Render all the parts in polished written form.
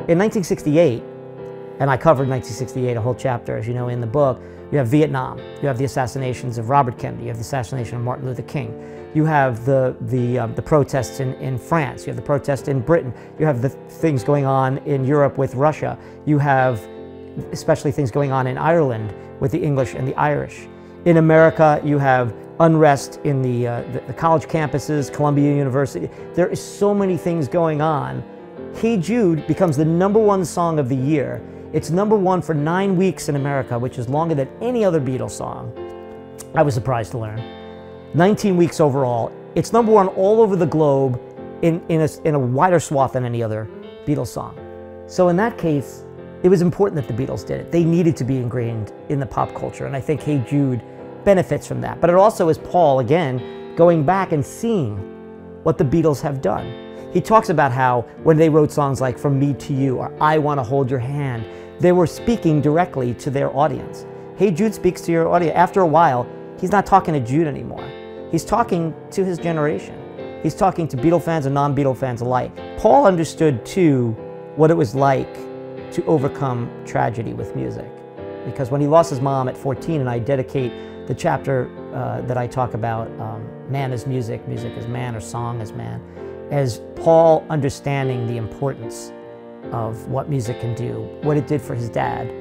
In 1968, and I covered 1968, a whole chapter, as you know, in the book, you have Vietnam, you have the assassinations of Robert Kennedy, you have the assassination of Martin Luther King, you have the protests in France, you have the protests in Britain, you have the things going on in Europe with Russia, you have especially things going on in Ireland with the English and the Irish. In America, you have unrest in the college campuses, Columbia University. There is so many things going on. Hey Jude becomes the #1 song of the year. It's #1 for 9 weeks in America, which is longer than any other Beatles song. I was surprised to learn. 19 weeks overall. It's #1 all over the globe in a wider swath than any other Beatles song. So in that case, it was important that the Beatles did it. They needed to be ingrained in the pop culture, and I think Hey Jude benefits from that. But it also is Paul, again, going back and seeing what the Beatles have done. He talks about how when they wrote songs like From Me to You or I Want to Hold Your Hand, they were speaking directly to their audience. Hey Jude speaks to your audience. After a while, he's not talking to Jude anymore. He's talking to his generation. He's talking to Beatle fans and non-Beatle fans alike. Paul understood, too, what it was like to overcome tragedy with music. Because when he lost his mom at 14, and I dedicate the chapter that I talk about, man is music, music is man, or song is man, as Paul understanding the importance of what music can do, what it did for his dad,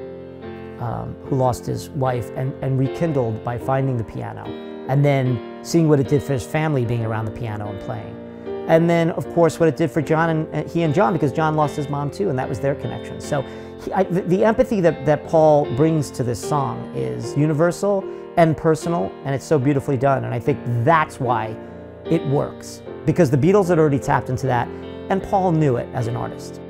who lost his wife, and rekindled by finding the piano, and then seeing what it did for his family being around the piano and playing. And then, of course, what it did for John and he and John, because John lost his mom too, and that was their connection. So the empathy that Paul brings to this song is universal and personal, and it's so beautifully done. And I think that's why it works, because the Beatles had already tapped into that, and Paul knew it as an artist.